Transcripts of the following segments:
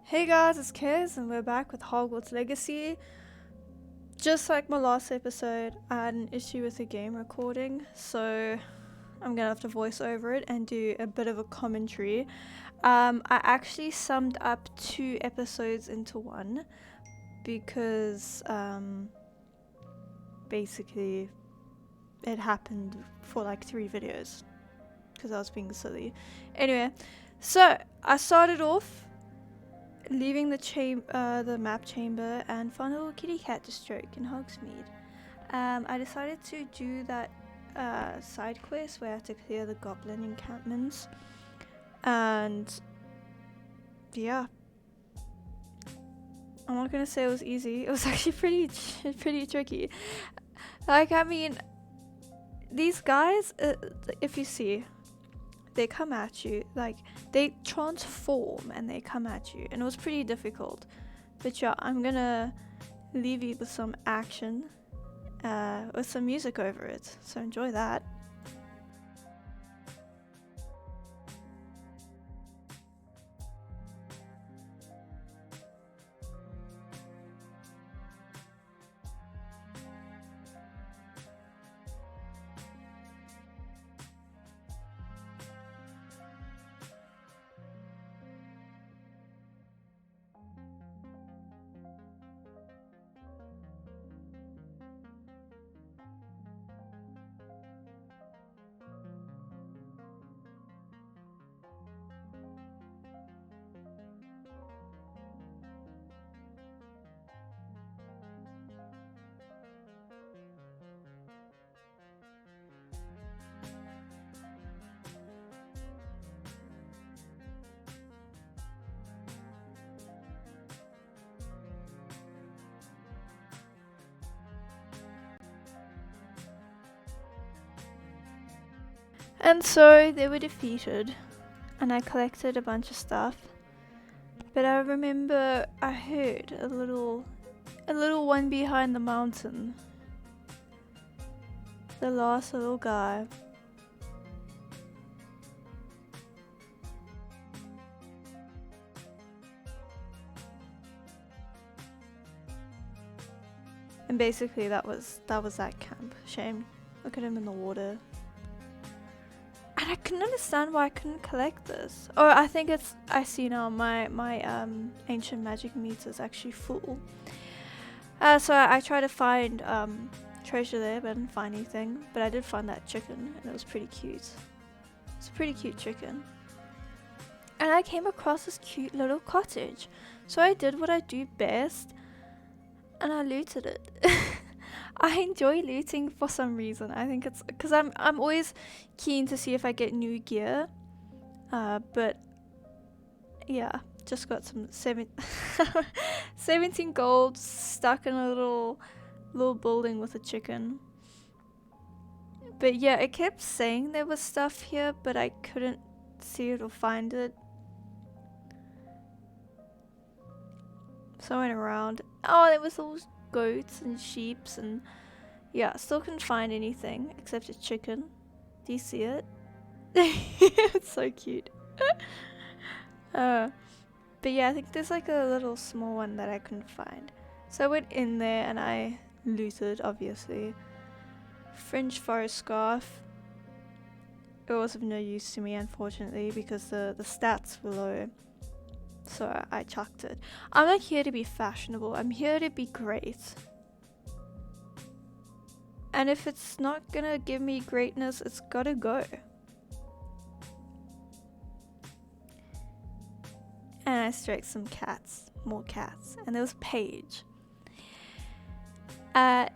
Hey guys, it's Kez and we're back with Hogwarts Legacy. Just like my last episode, I had an issue with the game recording, so I'm gonna have to voice over it and do a bit of a commentary. I actually summed up 2 episodes into one because basically it happened for like 3 videos because I was being silly. Anyway, so I started off leaving the map chamber and found a little kitty cat to stroke in Hogsmeade. I decided to do that side quest where I had to clear the goblin encampments, and yeah, I'm not gonna say it was easy. It was actually pretty tricky. Like, I mean, these guys, if you see, they come at you, like they transform and they come at you, and it was pretty difficult. But yeah, I'm gonna leave you with some action with some music over it, so enjoy that. And so they were defeated, and I collected a bunch of stuff. But I remember I heard a little one behind the mountain. The last little guy. And basically that was that camp. Shame. Look at him in the water. And I couldn't understand why I couldn't collect this. Oh, I think I see now, my ancient magic meter is actually full. So I tried to find treasure there, but I didn't find anything. But I did find that chicken, and it was pretty cute. It's a pretty cute chicken. And I came across this cute little cottage. So I did what I do best, and I looted it. I enjoy looting for some reason. I think it's because I'm always keen to see if I get new gear. But yeah, just got some 17 gold stuck in a little building with a chicken. But yeah, it kept saying there was stuff here, but I couldn't see it or find it. So I went around. Oh, there was all goats and sheeps, and yeah, still couldn't find anything except a chicken. Do you see it? It's so cute. But yeah, I think there's like a little small one that I couldn't find. So I went in there and I looted, obviously. Fringe forest scarf. It was of no use to me, unfortunately, because the stats were low. So I chucked it. I'm not here to be fashionable. I'm here to be great. And if it's not gonna give me greatness, it's gotta go. And I stroked some cats. More cats. And there was Paige.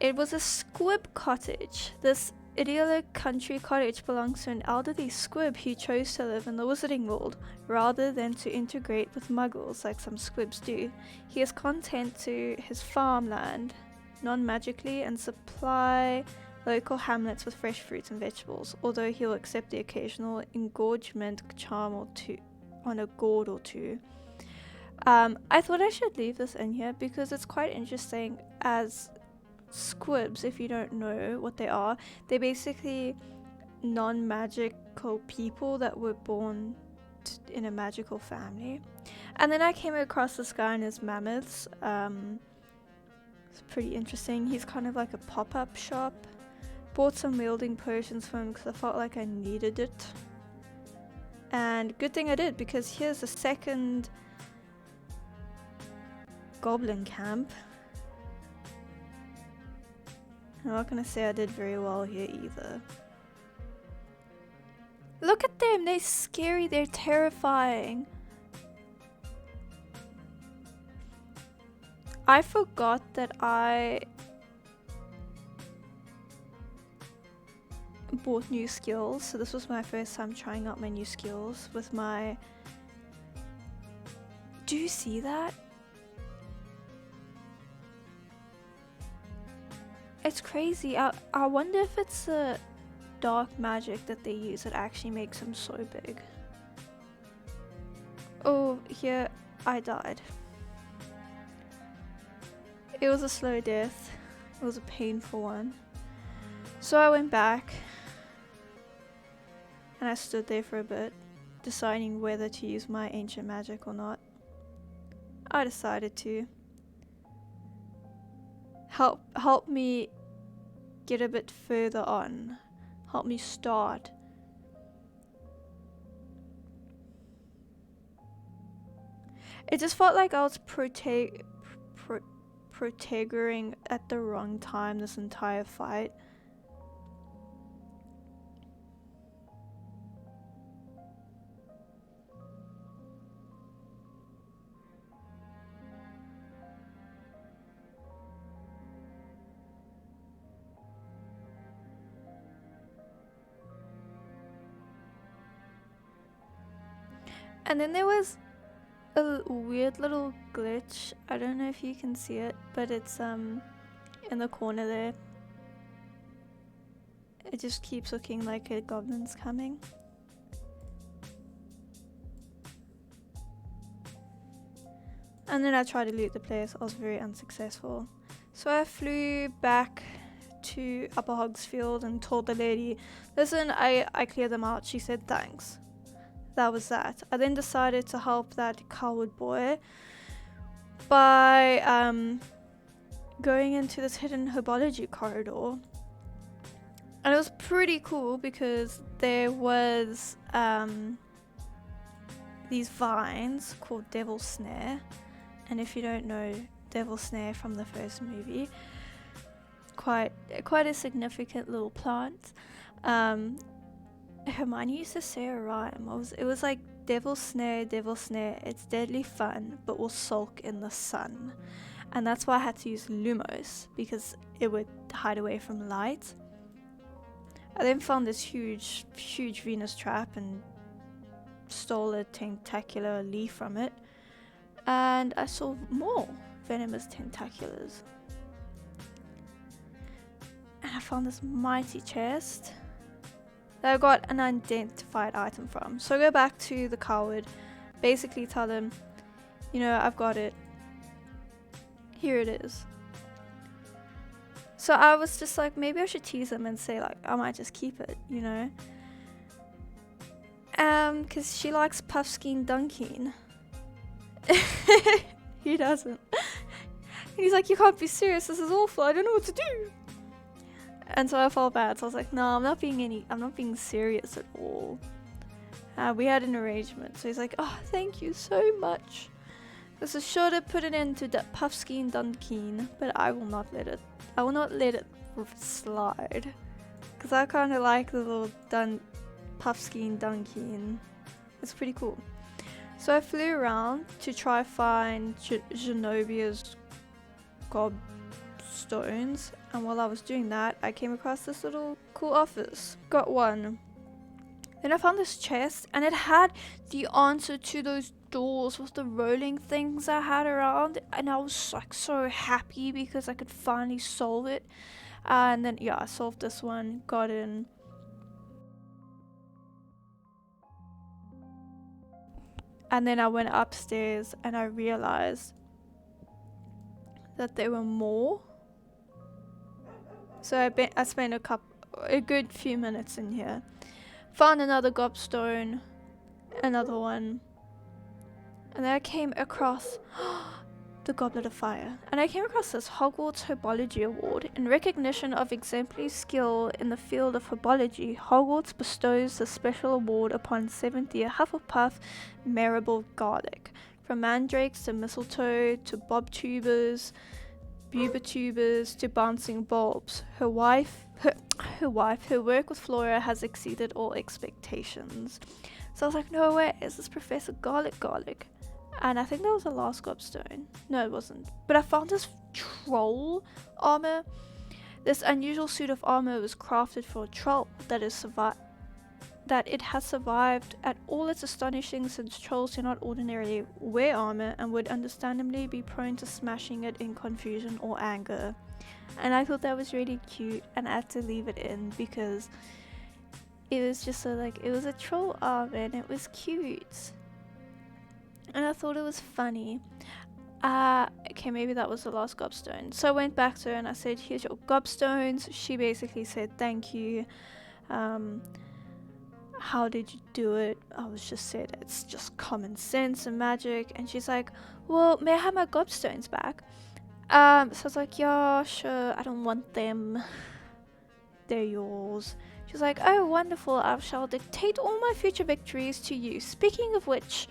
It was a squib cottage. This idyllic country cottage belongs to an elderly squib who chose to live in the Wizarding World rather than to integrate with muggles like some squibs do. He is content to his farmland non-magically and supply local hamlets with fresh fruits and vegetables, although he'll accept the occasional engorgement charm or two on a gourd or two. I thought I should leave this in here because it's quite interesting. As squibs, if you don't know what they are, they're basically non-magical people that were born in a magical family. And then I came across this guy and his mammoths. It's pretty interesting. He's kind of like a pop-up shop. Bought some wielding potions for him because I felt like I needed it. And good thing I did, because here's a second goblin camp. I'm not gonna say I did very well here either. Look at them, they're scary, they're terrifying. I forgot that I bought new skills, so this was my first time trying out my new skills with my... Do you see that? It's crazy. I wonder if it's the dark magic that they use that actually makes them so big. Oh, here I died. It was a slow death. It was a painful one. So I went back and I stood there for a bit, deciding whether to use my ancient magic or not. I decided to. Help me get a bit further on. Help me start. It just felt like I was protagoring at the wrong time this entire fight. And then there was a weird little glitch. I don't know if you can see it, but it's in the corner there. It just keeps looking like a goblin's coming. And then I tried to loot the place. I was very unsuccessful. So I flew back to Upper Hogsfield and told the lady, listen, I cleared them out. She said thanks. That was that. I then decided to help that coward boy by going into this hidden herbology corridor. And it was pretty cool because there was these vines called Devil's Snare. And if you don't know Devil's Snare from the first movie, quite a significant little plant. Hermione used to say a rhyme. It was like Devil's Snare, it's deadly fun, but will sulk in the sun. And that's why I had to use Lumos, because it would hide away from light. I then found this huge Venus trap and stole a tentacular leaf from it. And I saw more venomous tentaculars. And I found this mighty chest that I got an unidentified item from. So I go back to the coward, basically tell him, you know, I've got it. Here it is. So I was just like, maybe I should tease him and say like, I might just keep it, you know. Cause she likes Puffskein Dunkeen. He doesn't. And he's like, you can't be serious, this is awful, I don't know what to do. And so I felt bad, so I was like, no, I'm not being serious at all. We had an arrangement, so he's like, oh, thank you so much. This is sure to put an end to Puffskein Dunkeen, but I will not let it slide. Because I kind of like the little Puffskein Dunkeen. It's pretty cool. So I flew around to try find Genovia's gobstones, and while I was doing that, I came across this little cool office. Got one. Then I found this chest, and it had the answer to those doors with the rolling things I had around, and I was like so happy because I could finally solve it. And then yeah, I solved this one, got in. And then I went upstairs and I realized that there were more. So I spent a good few minutes in here. Found another gobstone, another one. And then I came across the Goblet of Fire. And I came across this Hogwarts Herbology Award. In recognition of exemplary skill in the field of herbology, Hogwarts bestows the special award upon 7th year Hufflepuff Marable Garlic. From mandrakes to mistletoe to bobtubers, bubotubers to bouncing bulbs. Her work with Flora has exceeded all expectations. So I was like, no way, is this Professor Garlic? And I think that was the last gobstone. No, it wasn't. But I found this troll armor. This unusual suit of armor was crafted for a troll that it has survived at all its astonishing, since trolls do not ordinarily wear armor and would understandably be prone to smashing it in confusion or anger. And I thought that was really cute, and I had to leave it in because it was just it was a troll armor and it was cute. And I thought it was funny. Okay, maybe that was the last gobstone. So I went back to her and I said, here's your gobstones. She basically said, thank you. How did you do it? I was just said, it's just common sense and magic. And she's like, well, may I have my gobstones back? So I was like, yeah, sure. I don't want them. They're yours. She's like, oh, wonderful. I shall dictate all my future victories to you. Speaking of which,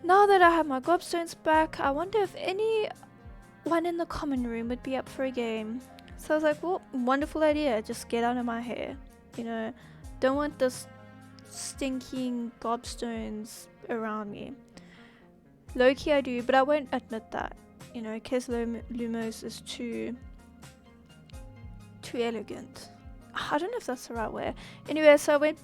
now that I have my gobstones back, I wonder if anyone in the common room would be up for a game. So I was like, well, wonderful idea. Just get out of my hair. You know, don't want this stinking gobstones around me. Low-key I do, but I won't admit that. You know, Kes Lumos is too elegant. I don't know if that's the right way. Anyway, so I went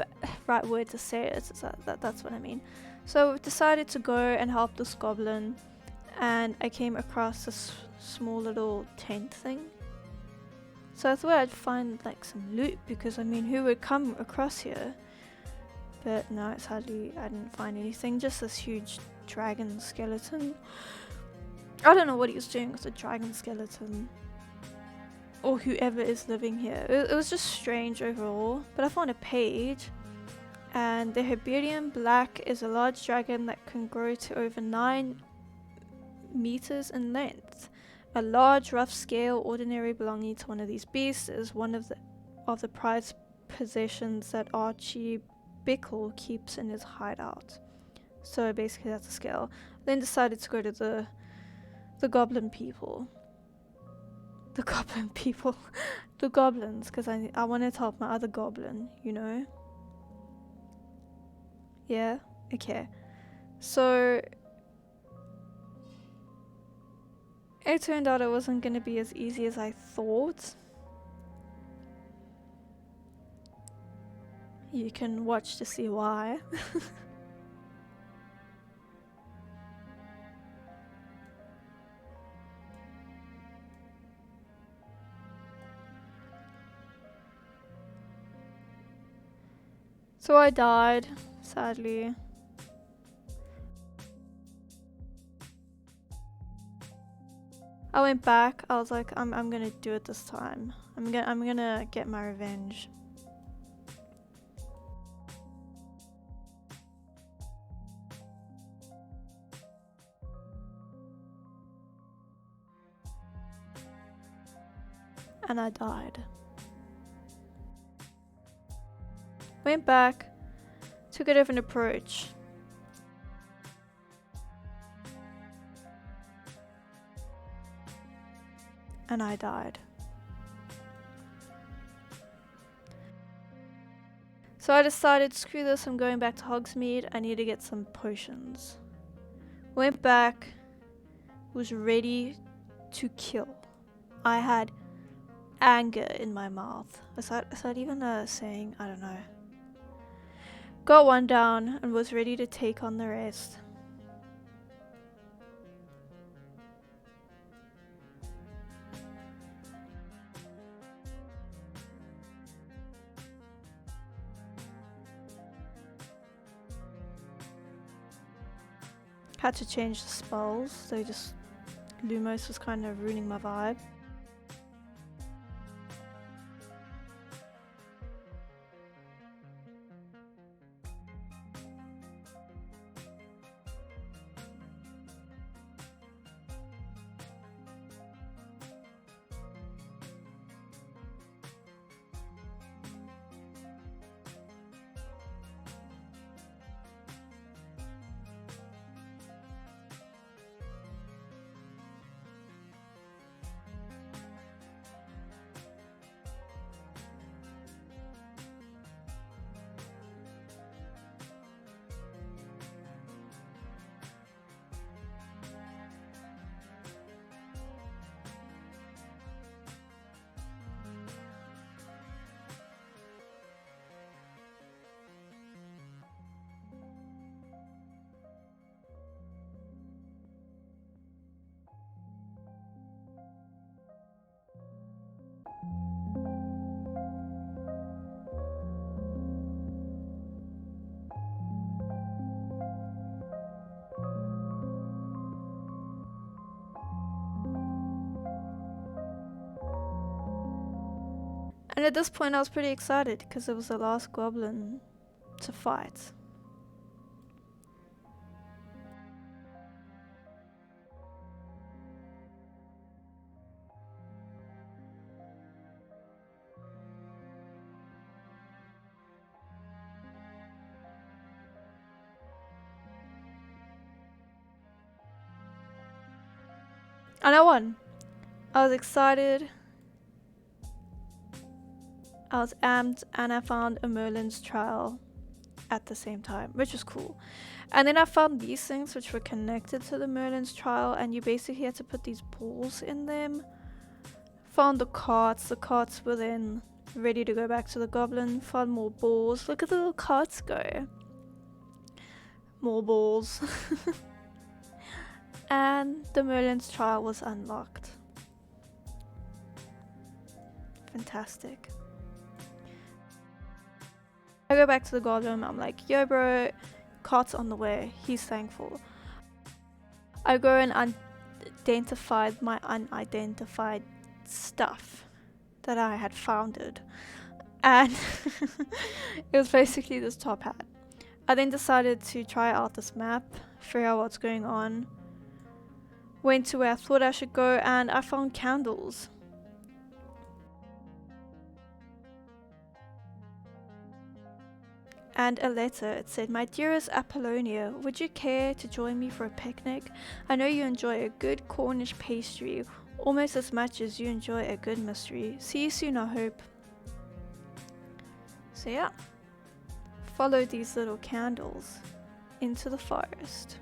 right word to say it. That's what I mean. So I decided to go and help this goblin, and I came across this small little tent thing. So I thought I'd find like some loot, because I mean, who would come across here? But no, I didn't find anything, just this huge dragon skeleton. I don't know what he was doing with the dragon skeleton, or whoever is living here. It was just strange overall, but I found a page. And the Herbarium Black is a large dragon that can grow to over 9 meters in length. A large, rough scale, ordinary belonging to one of these beasts is one of the prized possessions that Archie Bickle keeps in his hideout. So basically that's a scale. Then decided to go to the goblin people. The goblin people. The goblins, because I wanted to help my other goblin, you know? Yeah? Okay. So it turned out it wasn't going to be as easy as I thought. You can watch to see why. So I died, sadly. I went back. I was like, I'm gonna do it this time. I'm gonna get my revenge. And I died. Went back, took a different approach. And I died. So I decided, screw this, I'm going back to Hogsmeade. I need to get some potions. Went back, was ready to kill. I had anger in my mouth. Is that even a saying? I don't know. Got one down and was ready to take on the rest. Had to change the spells. Lumos was kind of ruining my vibe. And at this point I was pretty excited because it was the last goblin to fight. And I won. I was excited. I was amped, and I found a Merlin's trial at the same time, which was cool. And then I found these things which were connected to the Merlin's trial, and you basically had to put these balls in them. Found the carts were then ready to go back to the goblin. Found more balls. Look at the little carts go. More balls. And the Merlin's trial was unlocked. Fantastic. I go back to the goblin. I'm like, yo bro, cart's on the way. He's thankful. I go and identified my unidentified stuff that I had founded, and it was basically this top hat. I then decided to try out this map, figure out what's going on. Went to where I thought I should go, and I found candles. And a letter. It said, "My dearest Apollonia, would you care to join me for a picnic? I know you enjoy a good Cornish pastry almost as much as you enjoy a good mystery. See you soon, I hope." So yeah, follow these little candles into the forest.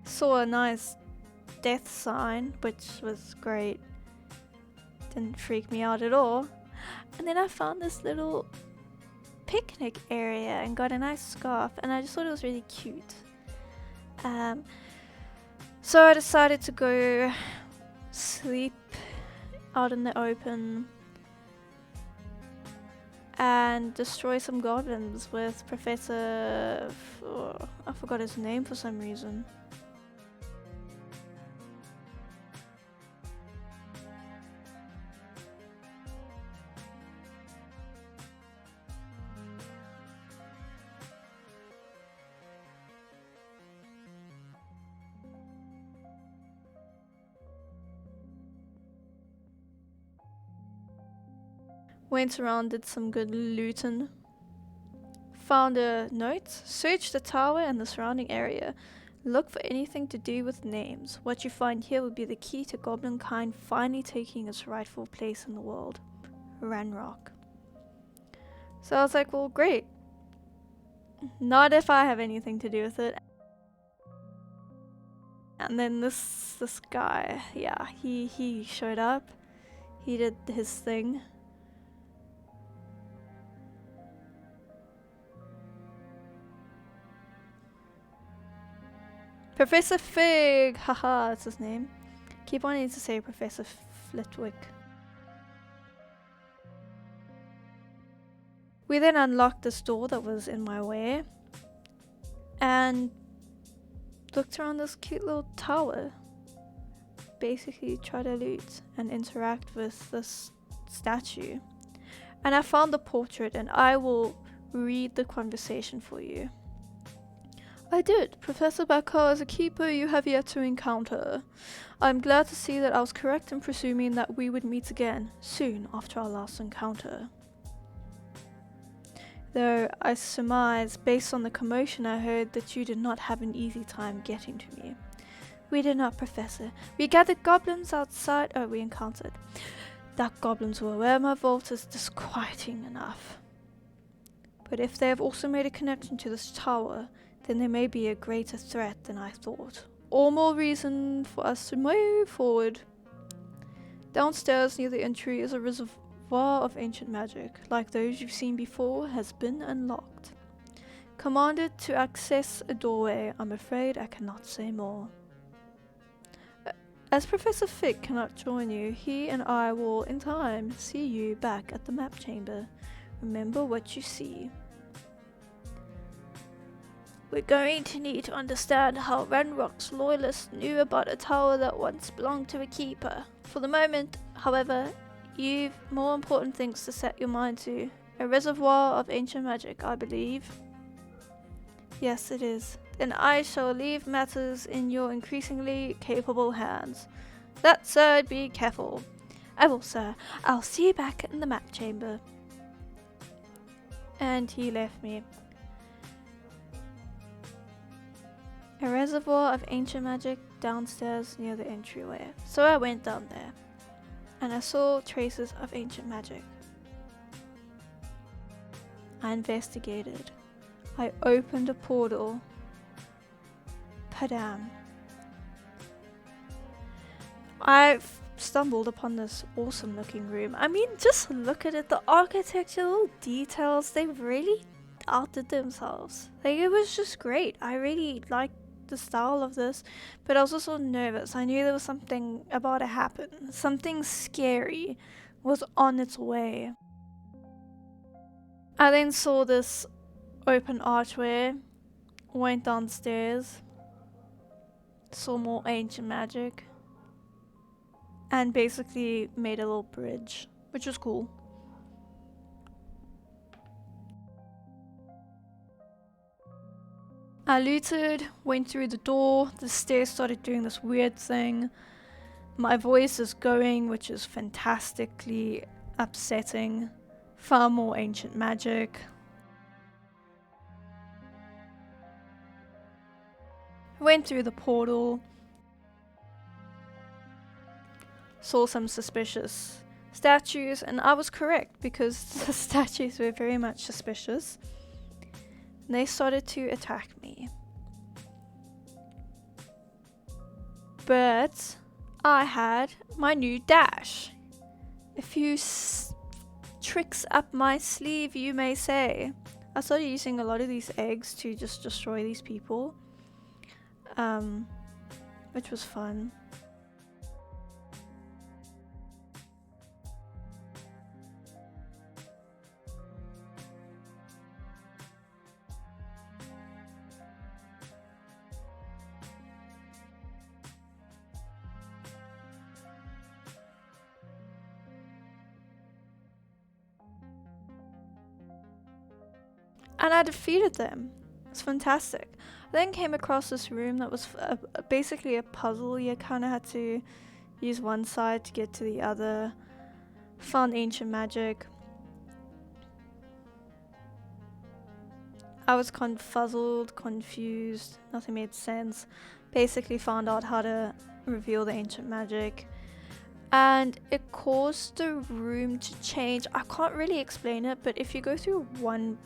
Saw a nice death sign, which was great. Didn't freak me out at all. And then I found this little picnic area and got a nice scarf, and I just thought it was really cute. So I decided to go sleep out in the open and destroy some goblins with Professor... I forgot his name for some reason. Went around, did some good looting. Found a note. Search the tower and the surrounding area. Look for anything to do with names. What you find here will be the key to goblin kind finally taking its rightful place in the world. Ranrock. So I was like, well, great. Not if I have anything to do with it. And then this guy, yeah, he showed up. He did his thing. Professor Fig! Haha, that's his name. Keep wanting to say Professor Flitwick. We then unlocked this door that was in my way and looked around this cute little tower. Basically try to loot and interact with this statue. And I found the portrait, and I will read the conversation for you. I did. Professor Bakar is a keeper you have yet to encounter. I'm glad to see that I was correct in presuming that we would meet again, soon after our last encounter. Though I surmise, based on the commotion I heard, that you did not have an easy time getting to me. We did not, Professor. We gathered goblins outside. We encountered. That goblins were aware my vault is disquieting enough. But if they have also made a connection to this tower, then there may be a greater threat than I thought. All more reason for us to move forward. Downstairs near the entry is a reservoir of ancient magic, like those you've seen before, has been unlocked. Commanded to access a doorway, I'm afraid I cannot say more. As Professor Fig cannot join you, he and I will, in time, see you back at the map chamber. Remember what you see. We're going to need to understand how Ranrock's loyalists knew about a tower that once belonged to a keeper. For the moment, however, you've more important things to set your mind to. A reservoir of ancient magic, I believe. Yes, it is. Then I shall leave matters in your increasingly capable hands. That, sir, be careful. I will, sir. I'll see you back in the map chamber. And he left me. A reservoir of ancient magic downstairs near the entryway. So I went down there, and I saw traces of ancient magic. I investigated. I opened a portal. Padam. I've stumbled upon this awesome looking room. I mean, just look at it, the architecture, little details, they really outdid themselves. Like, it was just great. I really liked the style of this, but I was also nervous. I knew there was something about to happen. Something scary was on its way. I then saw this open archway, went downstairs, saw more ancient magic, and basically made a little bridge, which was cool. I looted, went through the door, the stairs started doing this weird thing. My voice is going, which is fantastically upsetting. Far more ancient magic. Went through the portal. Saw some suspicious statues, and I was correct because the statues were very much suspicious. And they started to attack me. But I had my new dash. A few tricks up my sleeve, you may say. I started using a lot of these eggs to just destroy these people, which was fun. And I defeated them. It's fantastic. I then came across this room that was basically a puzzle. You kind of had to use one side to get to the other. Found ancient magic. I was confuzzled, confused. Nothing made sense. Basically found out how to reveal the ancient magic. And it caused the room to change. I can't really explain it, but if you go through one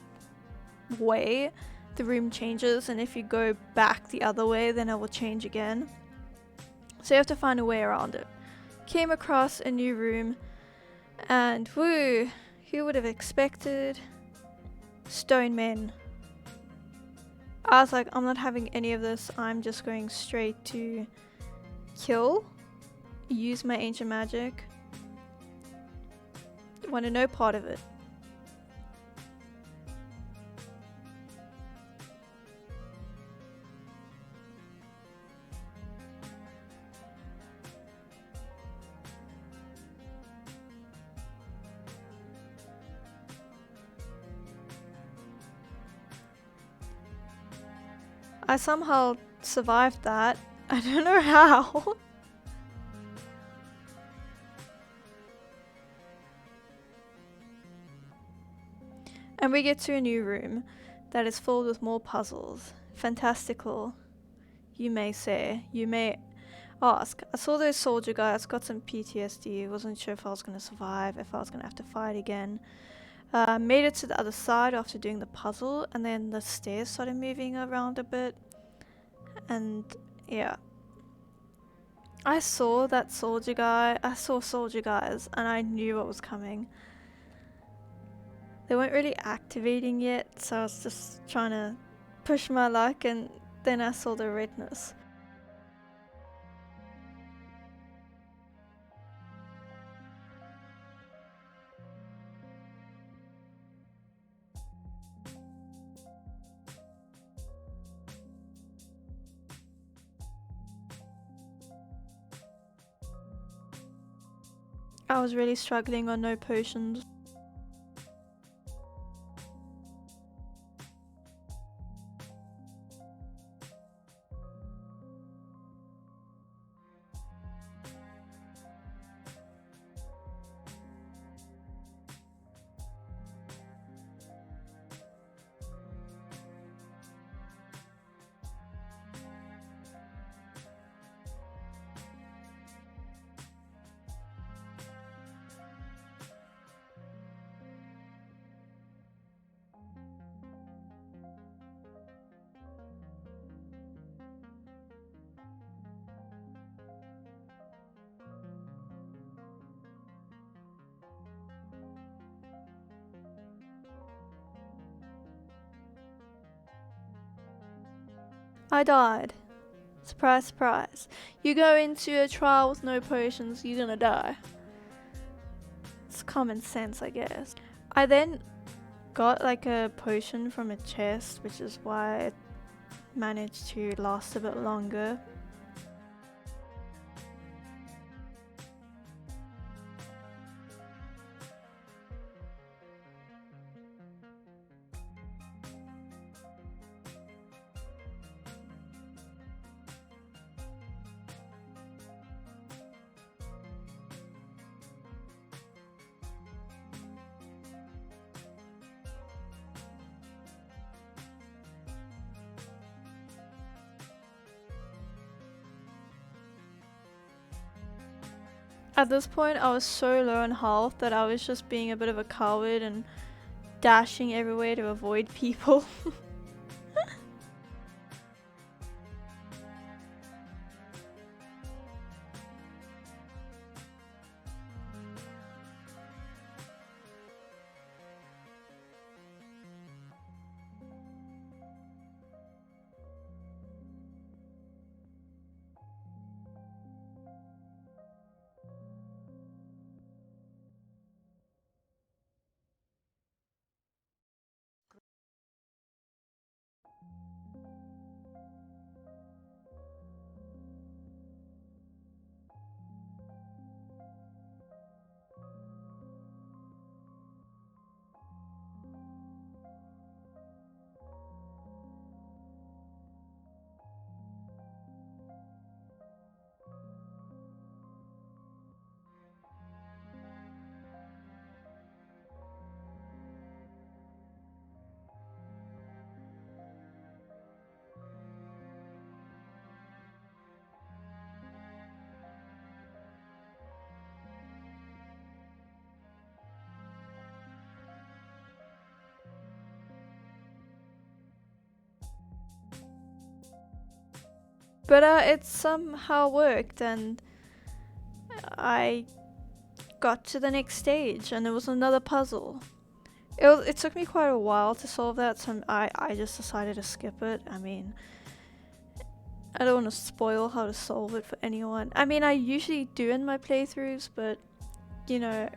way, the room changes, and if you go back the other way, then it will change again. So you have to find a way around it. Came across a new room, and woo, who would have expected stone men? I was like, I'm not having any of this. I'm just going straight to kill, use my ancient magic. Wanted no part of it. I somehow survived that. I don't know how. And we get to a new room that is filled with more puzzles. Fantastical, you may say. You may ask. I saw those soldier guys, got some PTSD. Wasn't sure if I was going to survive, if I was going to have to fight again. Made it to the other side after doing the puzzle, and then the stairs started moving around a bit. And yeah, I saw that soldier guy. I saw soldier guys, and I knew what was coming. They weren't really activating yet, so I was just trying to push my luck, and then I saw the redness. I was really struggling on no potions. I died. Surprise, surprise. You go into a trial with no potions, you're gonna die. It's common sense, I guess. I then got like a potion from a chest, which is why it managed to last a bit longer. At this point, I was so low on health that I was just being a bit of a coward and dashing everywhere to avoid people. But it somehow worked, and I got to the next stage, and it was another puzzle. It took me quite a while to solve that, so I just decided to skip it. I mean, I don't want to spoil how to solve it for anyone. I mean, I usually do in my playthroughs, but you know,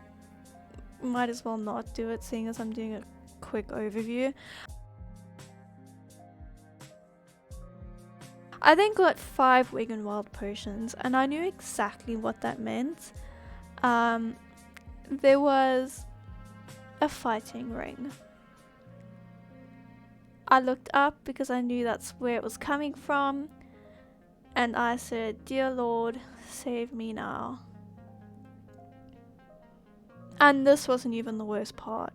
might as well not do it, seeing as I'm doing a quick overview. I then got 5 Wild potions, and I knew exactly what that meant. There was a fighting ring. I looked up because I knew that's where it was coming from, and I said, "Dear Lord, save me now." And this wasn't even the worst part.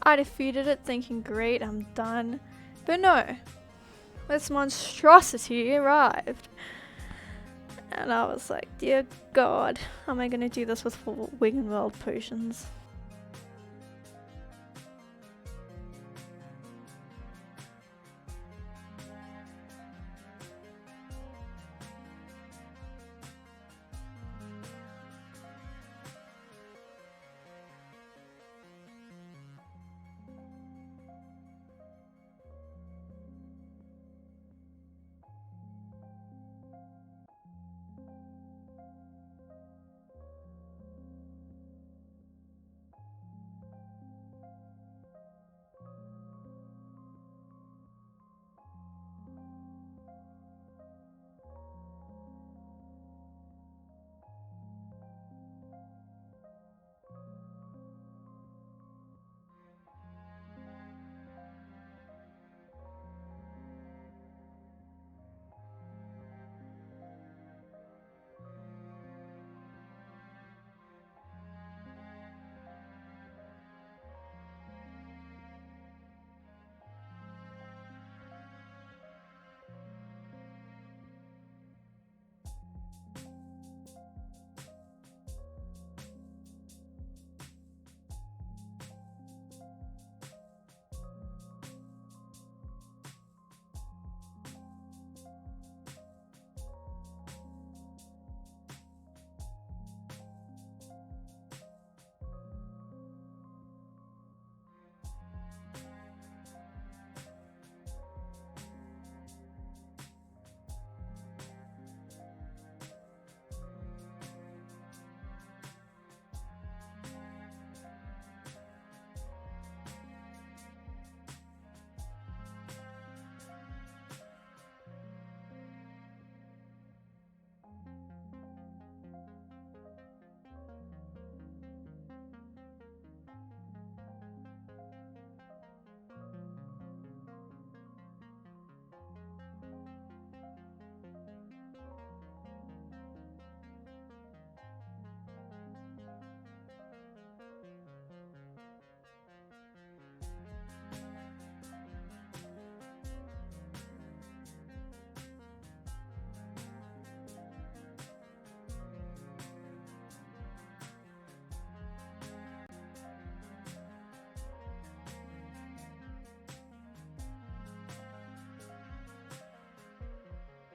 I defeated it thinking, great, I'm done. But no, this monstrosity arrived. And I was like, dear God, how am I gonna do this with 4 Wing World potions?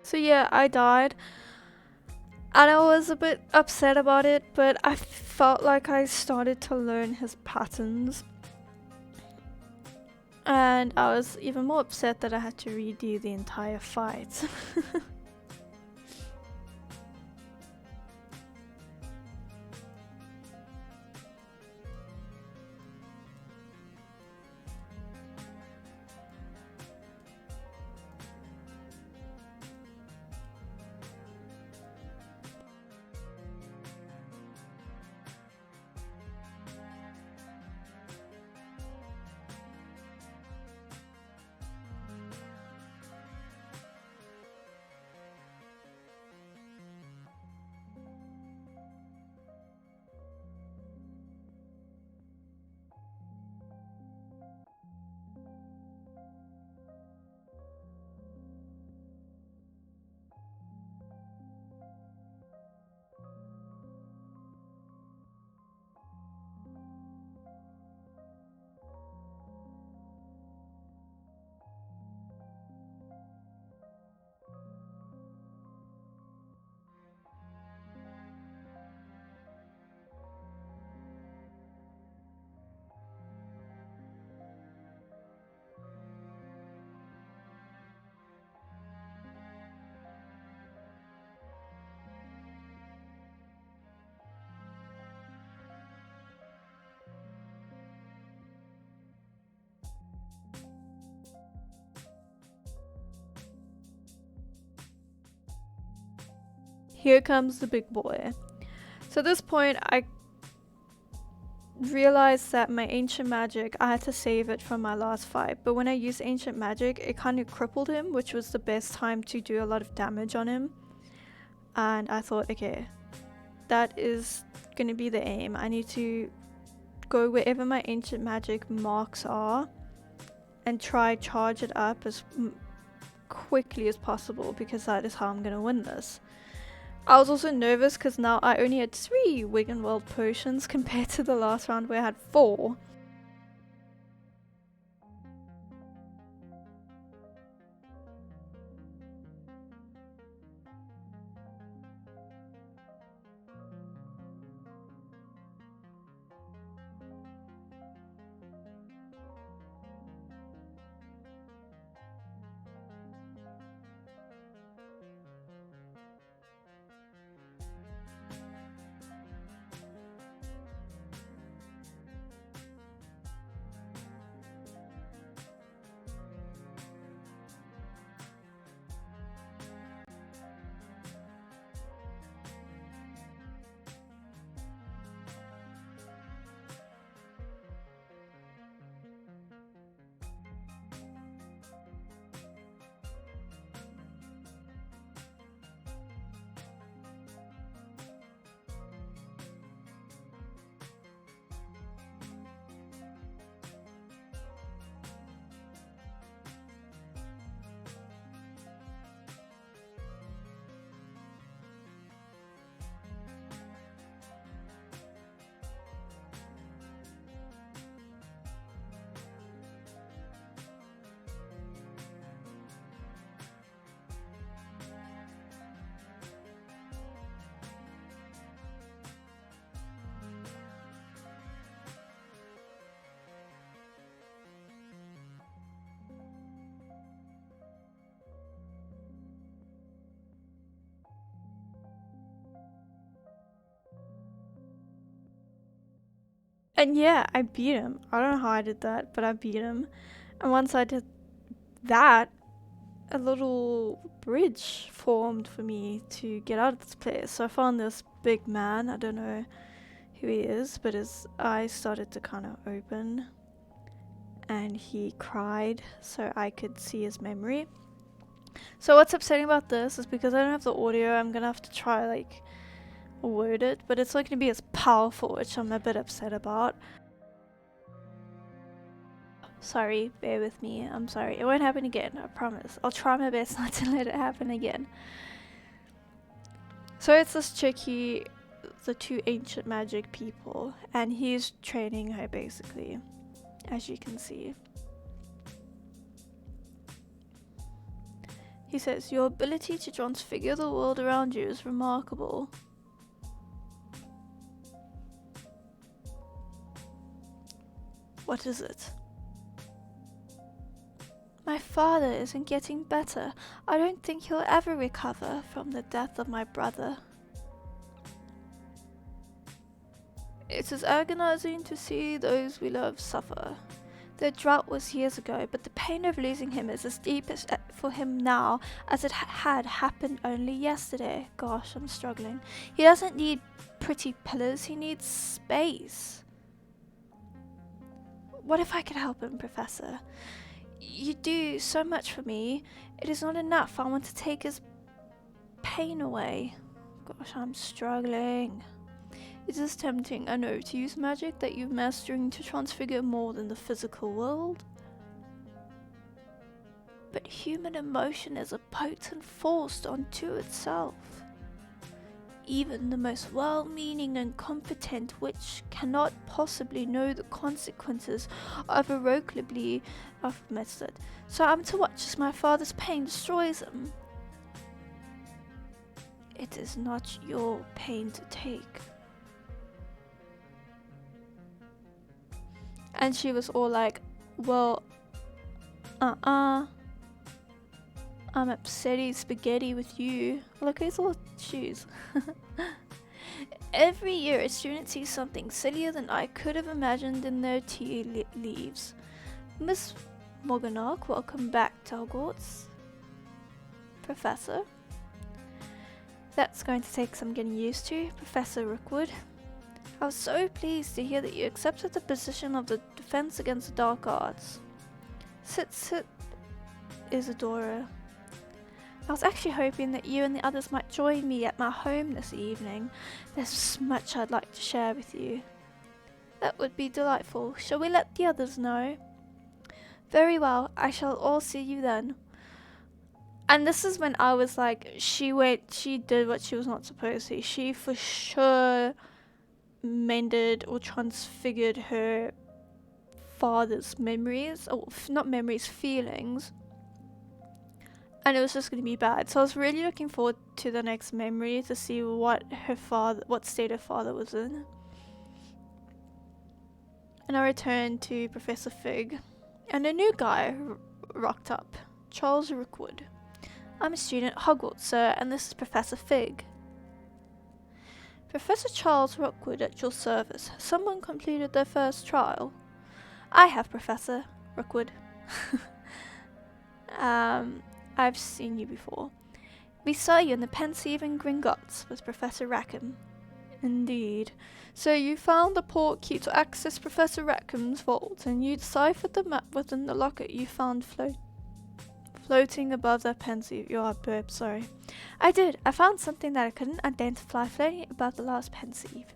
So yeah, I died. And I was a bit upset about it, but I felt like I started to learn his patterns. And I was even more upset that I had to redo the entire fight. Here comes the big boy. So at this point, I realized that my ancient magic, I had to save it from my last fight, but when I used ancient magic, it kind of crippled him, which was the best time to do a lot of damage on him. And I thought, okay, that is gonna be the aim. I need to go wherever my ancient magic marks are and try charge it up as quickly as possible, because that is how I'm gonna win this. I was also nervous because now I only had 3 Wiggenweld potions compared to the last round where I had 4. And yeah, I beat him. I don't know how I did that, but I beat him. And once I did that, a little bridge formed for me to get out of this place. So I found this big man. I don't know who he is, but his eyes started to kind of open. And he cried so I could see his memory. So what's upsetting about this is because I don't have the audio, I'm gonna have to try like word it, but it's not gonna be as powerful, which I'm a bit upset about. Sorry, bear with me. I'm sorry. It won't happen again, I promise. I'll try my best not to let it happen again. So it's this chicky, the 2 ancient magic people, and he's training her basically, as you can see. He says, your ability to transfigure the world around you is remarkable. What is it? My father isn't getting better. I don't think he'll ever recover from the death of my brother. It is agonizing to see those we love suffer. The drought was years ago, but the pain of losing him is as deep for him now as it had happened only yesterday. Gosh, I'm struggling. He doesn't need pretty pillars, he needs space. What if I could help him, Professor? You do so much for me. It is not enough. I want to take his pain away. Gosh, I'm struggling. It is tempting, I know, to use magic that you're mastering to transfigure more than the physical world. But human emotion is a potent force unto itself. Even the most well-meaning and competent witch cannot possibly know the consequences of irrevocably messed it. So I'm to watch as my father's pain destroys him. It is not your pain to take. And she was all like, well, I'm upsetty spaghetti with you. Look, these little shoes. Every year a student sees something sillier than I could have imagined in their tea leaves. Miss Morganach, welcome back to Hogwarts. Professor. That's going to take some getting used to, Professor Rookwood. I was so pleased to hear that you accepted the position of the Defense Against the Dark Arts. Sit, Isadora. I was actually hoping that you and the others might join me at my home this evening. There's much I'd like to share with you. That would be delightful. Shall we let the others know? Very well, I shall all see you then. And this is when I was like, she did what she was not supposed to. She for sure mended or transfigured her father's memories, or not memories, feelings. And it was just going to be bad. So I was really looking forward to the next memory to see what state her father was in. And I returned to Professor Fig, and a new guy rocked up, Charles Rookwood. I'm a student at Hogwarts, sir, and this is Professor Fig. Professor Charles Rookwood at your service. Has someone completed their first trial? I have, Professor Rookwood. I've seen you before. We saw you in the Pensieve and Gringotts with Professor Rackham. Indeed. So you found the port key to access Professor Rackham's vault, and you deciphered the map within the locket you found floating above the Pensieve. You are burp, sorry. I did. I found something that I couldn't identify floating above the last Pensieve.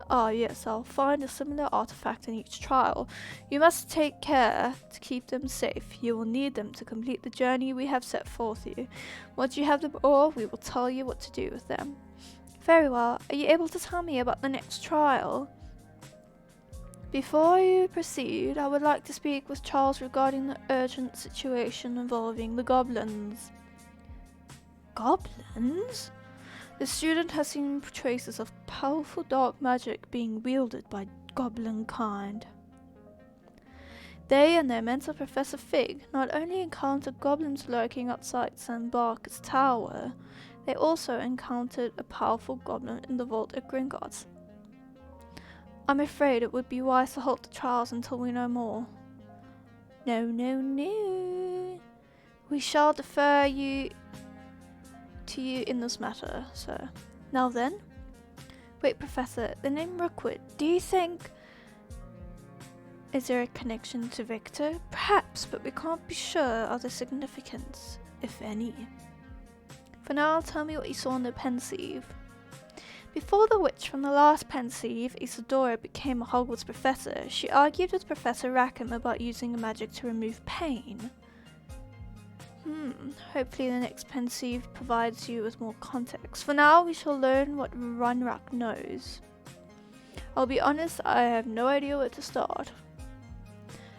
Ah, yes, I'll find a similar artifact in each trial. You must take care to keep them safe. You will need them to complete the journey we have set forth you. Once you have them all, we will tell you what to do with them. Very well. Are you able to tell me about the next trial? Before you proceed, I would like to speak with Charles regarding the urgent situation involving the goblins. Goblins? The student has seen traces of powerful dark magic being wielded by goblin kind. They and their mentor Professor Fig not only encountered goblins lurking outside St. Barker's Tower, they also encountered a powerful goblin in the vault at Gringotts. I'm afraid it would be wise to halt the trials until we know more. No, no, no. We shall defer to you in this matter, sir. Now then? Wait, Professor, the name Rookwood, do you think... Is there a connection to Victor? Perhaps, but we can't be sure of the significance, if any. For now, tell me what you saw in the Pensieve. Before the witch from the last Pensieve, Isadora, became a Hogwarts professor, she argued with Professor Rackham about using a magic to remove pain. Hopefully the next Pensieve provides you with more context. For now, we shall learn what Runruck knows. I'll be honest, I have no idea where to start.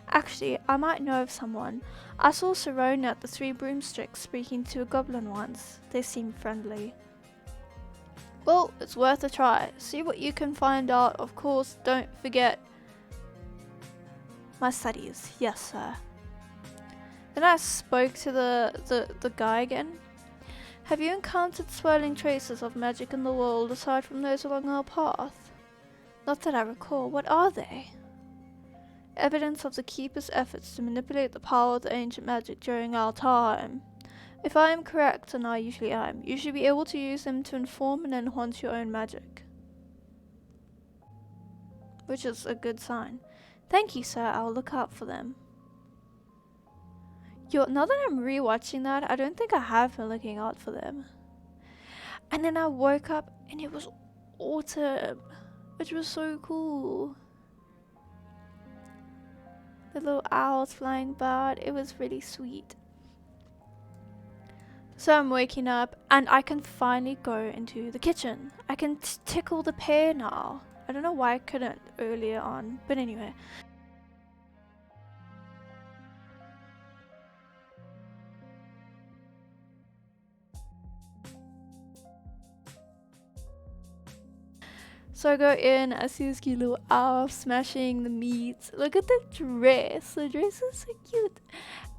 Actually, I might know of someone. I saw Serona at the Three Broomsticks speaking to a goblin once. They seemed friendly. Well, it's worth a try. See what you can find out. Of course, don't forget my studies. Yes, sir. Then I spoke to the guy again. Have you encountered swirling traces of magic in the world aside from those along our path? Not that I recall. What are they? Evidence of the Keeper's efforts to manipulate the power of the ancient magic during our time. If I am correct, and I usually am, you should be able to use them to inform and enhance your own magic. Which is a good sign. Thank you, sir. I'll look out for them. Now that I'm rewatching that, I don't think I have been looking out for them. And then I woke up and it was autumn, which was so cool. The little owls flying about, it was really sweet. So I'm waking up and I can finally go into the kitchen. I can tickle the pear now. I don't know why I couldn't earlier on, but anyway. So I go in, I see this cute little owl smashing the meat. Look at the dress. The dress is so cute.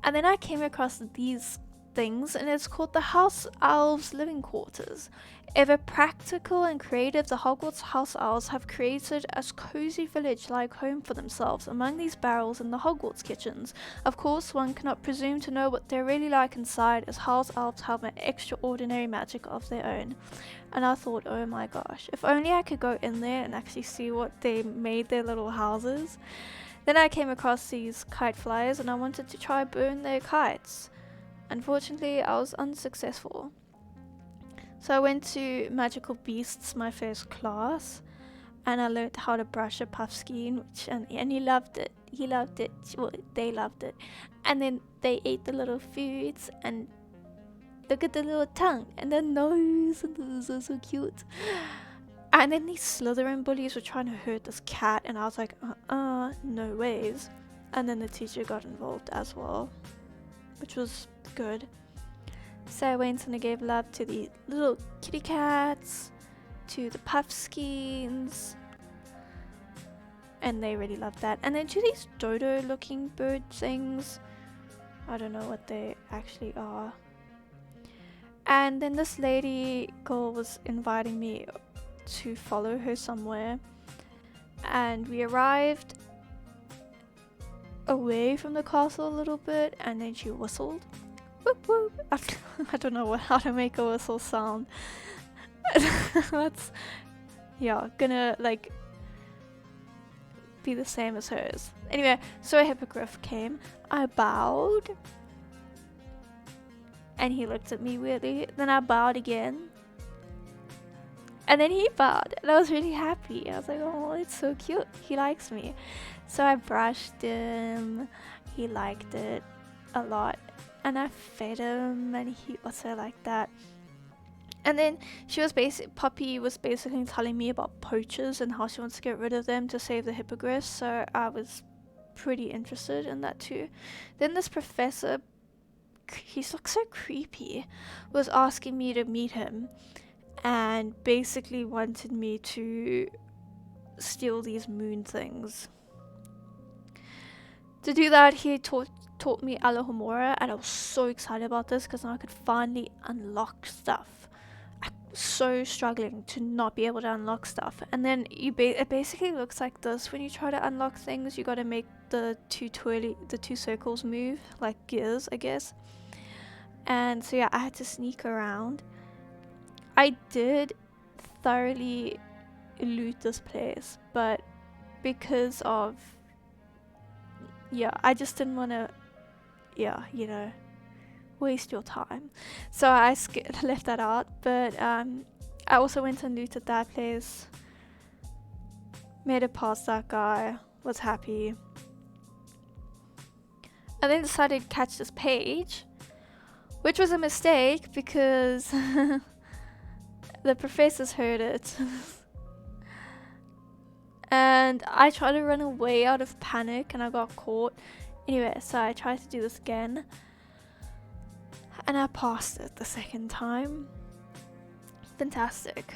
And then I came across these things, and it's called the House Elves Living Quarters. Ever practical and creative, the Hogwarts House Elves have created a cozy village-like home for themselves among these barrels in the Hogwarts kitchens. Of course, one cannot presume to know what they're really like inside, as House Elves have an extraordinary magic of their own. And I thought, oh my gosh, if only I could go in there and actually see what they made their little houses. Then I came across these kite flyers and I wanted to try burn their kites. Unfortunately, I was unsuccessful. So I went to Magical Beasts, my first class, and I learned how to brush a puffskein, and he loved it. He loved it. Well, they loved it. And then they ate the little foods, and look at the little tongue and the nose, and this is so cute. And then these Slytherin bullies were trying to hurt this cat, and I was like, no ways. And then the teacher got involved as well, which was good. So I went and I gave love to the little kitty cats, to the puffskeins, and they really loved that. And then to these dodo looking bird things, I don't know what they actually are. And then this lady girl was inviting me to follow her somewhere, and we arrived away from the castle a little bit, and then she whistled. Whoop whoop. I don't know how to make a whistle sound. That's, yeah, gonna like be the same as hers. Anyway, so a hippogriff came. I bowed, and he looked at me weirdly. Then I bowed again, and then he bowed, and I was really happy. I was like, oh, it's so cute. He likes me. So I brushed him. He liked it a lot. And I fed him, and he also liked that. And then Poppy was basically telling me about poachers and how she wants to get rid of them to save the hippogriffs. So I was pretty interested in that too. Then this professor, he looks so creepy, was asking me to meet him, and basically wanted me to steal these moon things. To do that, he taught me Alohomora, and I was so excited about this because now I could finally unlock stuff. I was so struggling to not be able to unlock stuff. And then it basically looks like this. When you try to unlock things, you got to make the two circles move, like gears, I guess. And so yeah, I had to sneak around. I did thoroughly loot this place, but because of, yeah, I just didn't want to, waste your time. So I left that out. But I also went and looted that place, made it past that guy, was happy, and then decided to catch this page, which was a mistake because the professors heard it. And I tried to run away out of panic, and I got caught. Anyway, so I tried to do this again, and I passed it the second time. Fantastic.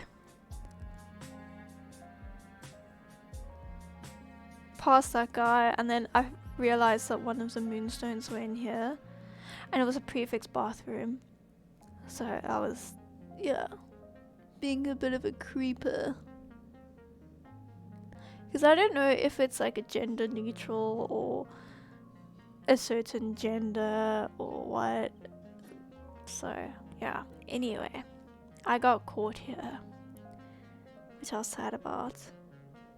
Passed that guy, and then I realized that one of the moonstones were in here, and it was a prefix bathroom. So I was, being a bit of a creeper. Because I don't know if it's like a gender neutral or a certain gender or what. So yeah, anyway, I got caught here, which I was sad about.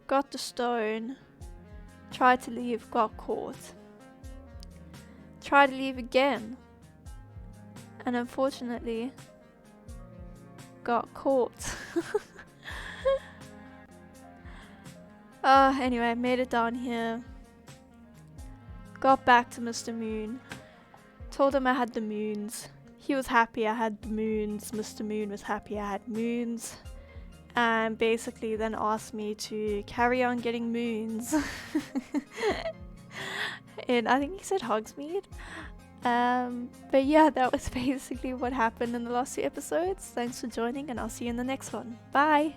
Got the stone, tried to leave, got caught. Tried to leave again, and unfortunately got caught. Anyway, made it down here. Got back to Mr. Moon. Told him I had the moons. He was happy I had the moons. Mr. Moon was happy I had moons. And basically then asked me to carry on getting moons. And I think he said Hogsmeade. But yeah, that was basically what happened in the last 2 episodes. Thanks for joining, and I'll see you in the next one. Bye!